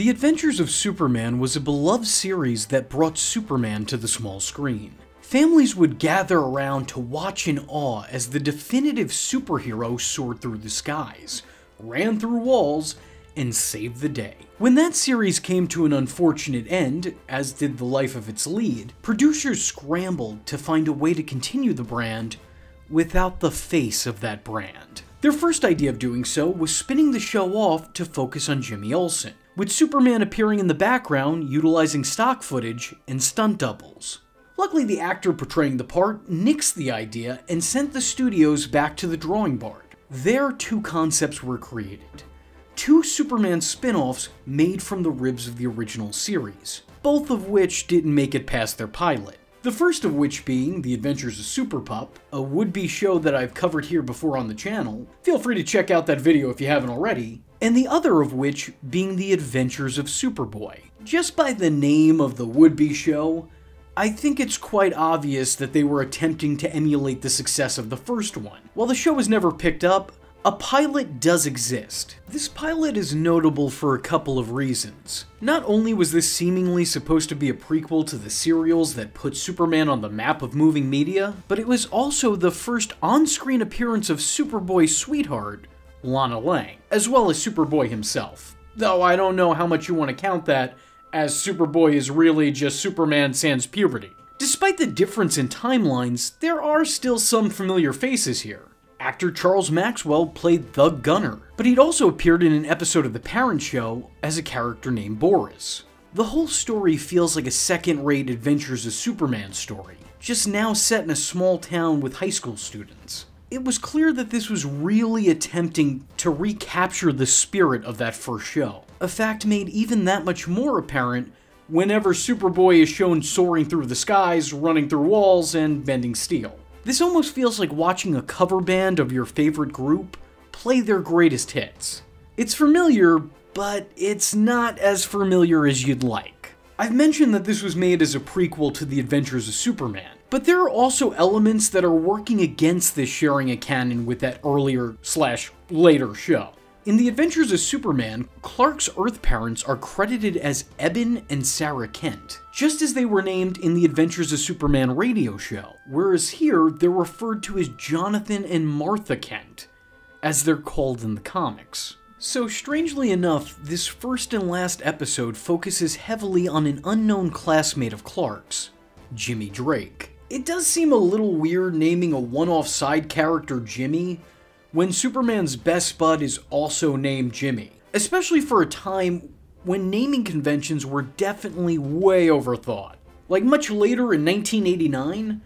The Adventures of Superman was a beloved series that brought Superman to the small screen. Families would gather around to watch in awe as the definitive superhero soared through the skies, ran through walls, and saved the day. When that series came to an unfortunate end, as did the life of its lead, producers scrambled to find a way to continue the brand without the face of that brand. Their first idea of doing so was spinning the show off to focus on Jimmy Olsen, with Superman appearing in the background utilizing stock footage and stunt doubles. Luckily, the actor portraying the part nixed the idea and sent the studios back to the drawing board. There, two concepts were created. Two Superman spin-offs made from the ribs of the original series, both of which didn't make it past their pilot. The first of which being The Adventures of Superpup, a would-be show that I've covered here before on the channel. Feel free to check out that video if you haven't already. And the other of which being The Adventures of Superboy. Just by the name of the would-be show, I think it's quite obvious that they were attempting to emulate the success of the first one. While the show was never picked up, a pilot does exist. This pilot is notable for a couple of reasons. Not only was this seemingly supposed to be a prequel to the serials that put Superman on the map of moving media, but it was also the first on-screen appearance of Superboy's sweetheart, Lana Lang, as well as Superboy himself. Though I don't know how much you want to count that, as Superboy is really just Superman sans puberty. Despite the difference in timelines, there are still some familiar faces here. Actor Charles Maxwell played the Gunner, but he'd also appeared in an episode of The Parent Show as a character named Boris. The whole story feels like a second-rate Adventures of Superman story, just now set in a small town with high school students. It was clear that this was really attempting to recapture the spirit of that first show, a fact made even that much more apparent whenever Superboy is shown soaring through the skies, running through walls, and bending steel. This almost feels like watching a cover band of your favorite group play their greatest hits. It's familiar, but it's not as familiar as you'd like. I've mentioned that this was made as a prequel to The Adventures of Superman, but there are also elements that are working against this sharing a canon with that earlier/later show. In The Adventures of Superman, Clark's Earth parents are credited as Eben and Sarah Kent, just as they were named in The Adventures of Superman radio show, whereas here they're referred to as Jonathan and Martha Kent, as they're called in the comics. So strangely enough, this first and last episode focuses heavily on an unknown classmate of Clark's, Jimmy Drake. It does seem a little weird naming a one-off side character Jimmy, when Superman's best bud is also named Jimmy, especially for a time when naming conventions were definitely way overthought. Like much later in 1989,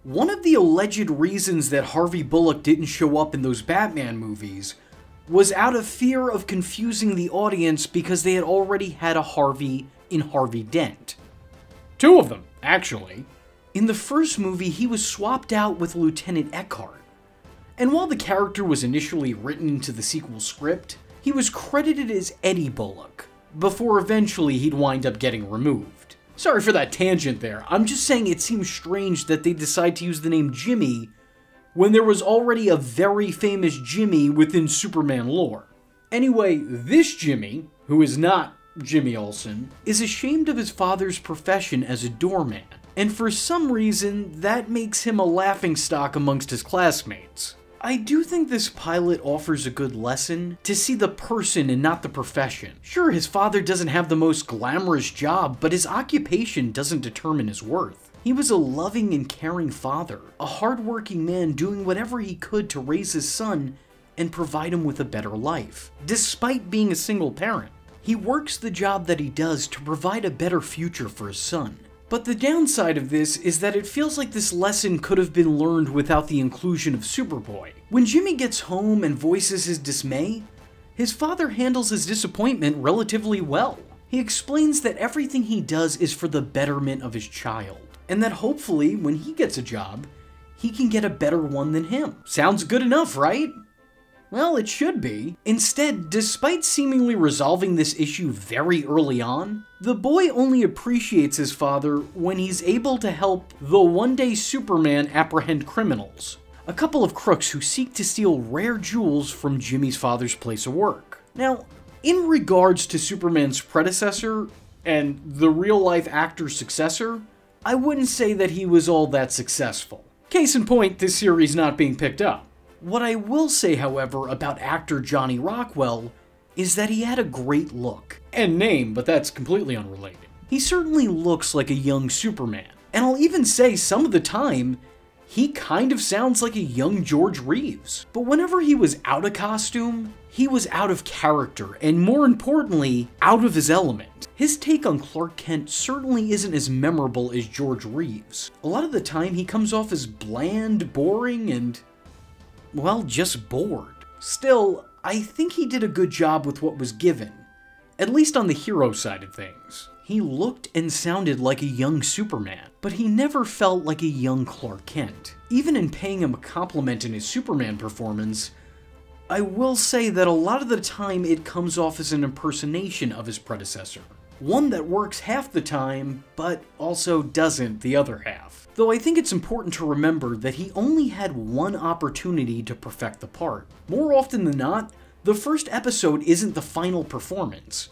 one of the alleged reasons that Harvey Bullock didn't show up in those Batman movies was out of fear of confusing the audience because they had already had a Harvey in Harvey Dent. Two of them, actually. In the first movie, he was swapped out with Lieutenant Eckhart. And while the character was initially written into the sequel script, he was credited as Eddie Bullock, before eventually he'd wind up getting removed. Sorry for that tangent there, I'm just saying it seems strange that they decide to use the name Jimmy when there was already a very famous Jimmy within Superman lore. Anyway, this Jimmy, who is not Jimmy Olsen, is ashamed of his father's profession as a doorman, and for some reason that makes him a laughingstock amongst his classmates. I do think this pilot offers a good lesson to see the person and not the profession. Sure, his father doesn't have the most glamorous job, but his occupation doesn't determine his worth. He was a loving and caring father, a hardworking man doing whatever he could to raise his son and provide him with a better life, despite being a single parent. He works the job that he does to provide a better future for his son. But the downside of this is that it feels like this lesson could have been learned without the inclusion of Superboy. When Jimmy gets home and voices his dismay, his father handles his disappointment relatively well. He explains that everything he does is for the betterment of his child, and that hopefully, when he gets a job, he can get a better one than him. Sounds good enough, right? Well, it should be. Instead, despite seemingly resolving this issue very early on, the boy only appreciates his father when he's able to help the one-day Superman apprehend criminals, a couple of crooks who seek to steal rare jewels from Jimmy's father's place of work. Now, In regards to Superman's predecessor and the real-life actor's successor, I wouldn't say that he was all that successful. Case in point, this series not being picked up. What I will say, however, about actor Johnny Rockwell is that he had a great look. And name, but that's completely unrelated. He certainly looks like a young Superman. And I'll even say some of the time, he kind of sounds like a young George Reeves. But whenever he was out of costume, he was out of character, and more importantly, out of his element. His take on Clark Kent certainly isn't as memorable as George Reeves. A lot of the time, he comes off as bland, boring, and, well, just bored. Still, I think he did a good job with what was given, at least on the hero side of things. He looked and sounded like a young Superman, but he never felt like a young Clark Kent. Even in paying him a compliment in his Superman performance, I will say that a lot of the time it comes off as an impersonation of his predecessor. One that works half the time, but also doesn't the other half. Though I think it's important to remember that he only had one opportunity to perfect the part. More often than not, the first episode isn't the final performance.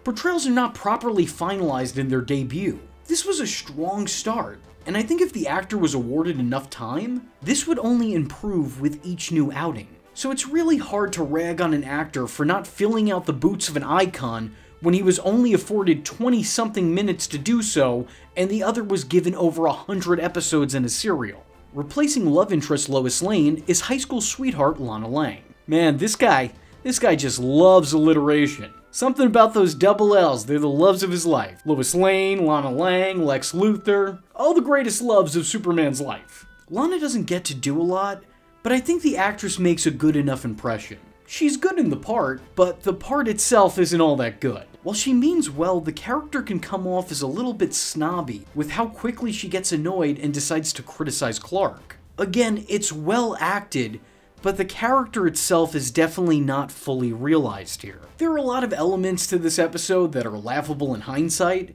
Portrayals are not properly finalized in their debut. This was a strong start, and I think if the actor was awarded enough time, this would only improve with each new outing. So it's really hard to rag on an actor for not filling out the boots of an icon when he was only afforded 20-something minutes to do so, and the other was given over 100 episodes in a serial. Replacing love interest Lois Lane is high school sweetheart Lana Lang. Man, this guy just loves alliteration. Something about those double L's, they're the loves of his life. Lois Lane, Lana Lang, Lex Luthor, all the greatest loves of Superman's life. Lana doesn't get to do a lot, but I think the actress makes a good enough impression. She's good in the part, but the part itself isn't all that good. While she means well, the character can come off as a little bit snobby with how quickly she gets annoyed and decides to criticize Clark. Again, it's well acted, but the character itself is definitely not fully realized here. There are a lot of elements to this episode that are laughable in hindsight,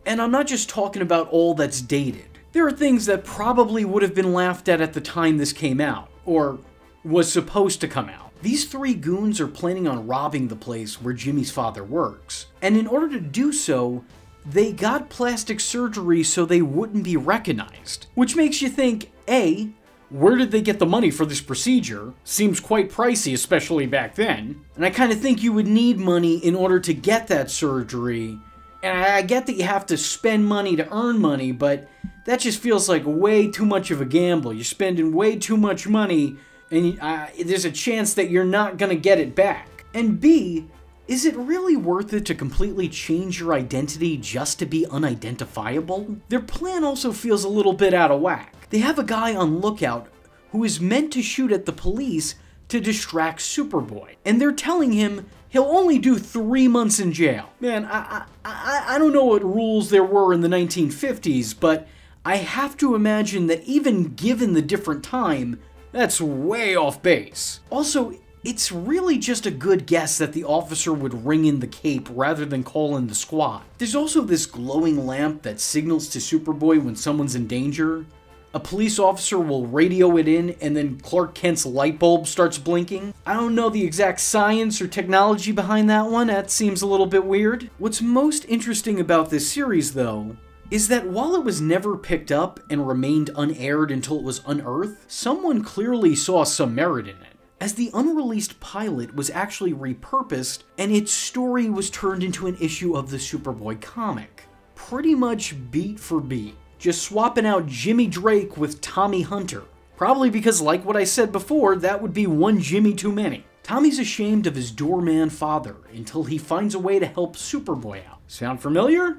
and I'm not just talking about all that's dated. There are things that probably would have been laughed at the time this came out, or was supposed to come out. These three goons are planning on robbing the place where Jimmy's father works, and in order to do so, they got plastic surgery so they wouldn't be recognized. Which makes you think, A, where did they get the money for this procedure? Seems quite pricey, especially back then. And I kind of think you would need money in order to get that surgery. And I get that you have to spend money to earn money, but that just feels like way too much of a gamble. You're spending way too much money, and there's a chance that you're not going to get it back. And B, is it really worth it to completely change your identity just to be unidentifiable? Their plan also feels a little bit out of whack. They have a guy on lookout who is meant to shoot at the police to distract Superboy, and they're telling him he'll only do 3 months in jail. Man, I don't know what rules there were in the 1950s, but I have to imagine that even given the different time, that's way off base. Also, it's really just a good guess that the officer would ring in the cape rather than call in the squad. There's also this glowing lamp that signals to Superboy when someone's in danger. A police officer will radio it in, and then Clark Kent's light bulb starts blinking. I don't know the exact science or technology behind that one. That seems a little bit weird. What's most interesting about this series, though, is that while it was never picked up and remained unaired until it was unearthed, someone clearly saw some merit in it, as the unreleased pilot was actually repurposed and its story was turned into an issue of the Superboy comic. Pretty much beat for beat. Just swapping out Jimmy Drake with Tommy Hunter. Probably because, like what I said before, that would be one Jimmy too many. Tommy's ashamed of his doorman father until he finds a way to help Superboy out. Sound familiar?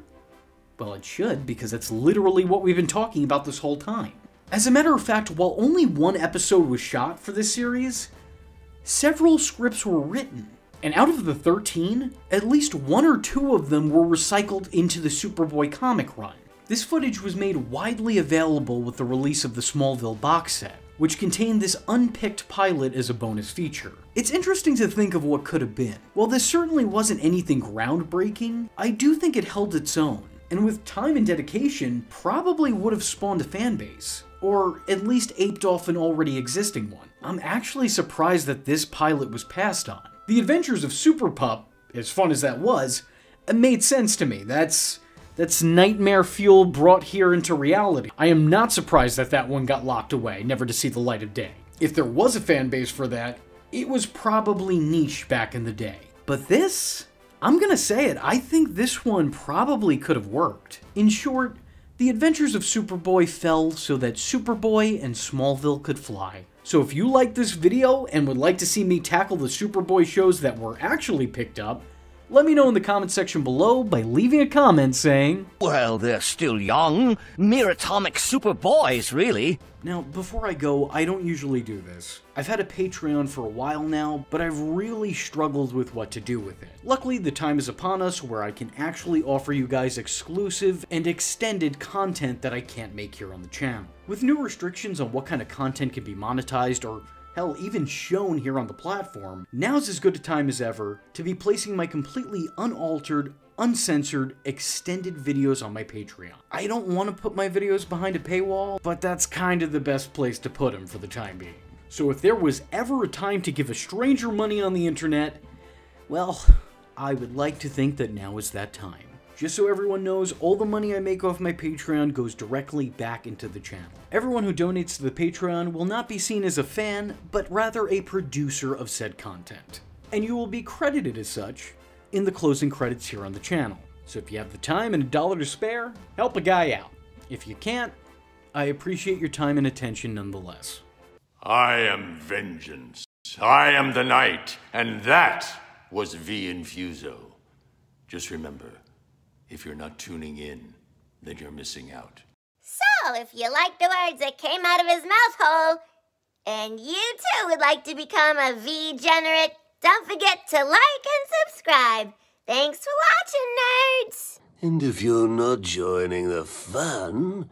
Well, it should, because that's literally what we've been talking about this whole time. As a matter of fact, while only one episode was shot for this series, several scripts were written. And out of the 13, at least 1 or 2 of them were recycled into the Superboy comic run. This footage was made widely available with the release of the Smallville box set, which contained this unpicked pilot as a bonus feature. It's interesting to think of what could have been. While this certainly wasn't anything groundbreaking, I do think it held its own, and with time and dedication, probably would have spawned a fan base, or at least aped off an already existing one. I'm actually surprised that this pilot was passed on. The Adventures of Superpup as fun as that was, it made sense to me. That's nightmare fuel brought here into reality. I am not surprised that that one got locked away, never to see the light of day. If there was a fan base for that, it was probably niche back in the day. But this, I'm gonna say it, I think this one probably could have worked. In short, the Adventures of Superboy fell so that Superboy and Smallville could fly. So if you like this video and would like to see me tackle the Superboy shows that were actually picked up, let me know in the comment section below by leaving a comment saying, "Well, they're still young. Mere atomic superboys, really." Now, before I go, I don't usually do this. I've had a Patreon for a while now, but I've really struggled with what to do with it. Luckily, the time is upon us where I can actually offer you guys exclusive and extended content that I can't make here on the channel. With new restrictions on what kind of content can be monetized or hell, even shown here on the platform, now's as good a time as ever to be placing my completely unaltered, uncensored, extended videos on my Patreon. I don't want to put my videos behind a paywall, but that's kind of the best place to put them for the time being. So if there was ever a time to give a stranger money on the internet, well, I would like to think that now is that time. Just so everyone knows, all the money I make off my Patreon goes directly back into the channel. Everyone who donates to the Patreon will not be seen as a fan, but rather a producer of said content. And you will be credited as such in the closing credits here on the channel. So if you have the time and $1 to spare, help a guy out. If you can't, I appreciate your time and attention nonetheless. I am vengeance. I am the night, and that was V Infuso. Just remember, if you're not tuning in, then you're missing out. So, if you like the words that came out of his mouth hole, and you too would like to become a V-generate, don't forget to like and subscribe. Thanks for watching, nerds! And if you're not joining the fun,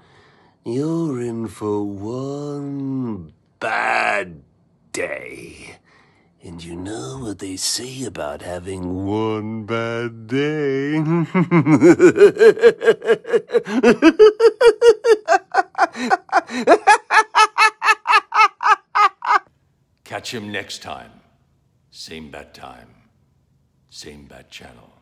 you're in for one bad day. And you know what they say about having one bad day? Catch him next time. Same bat time, same bat channel.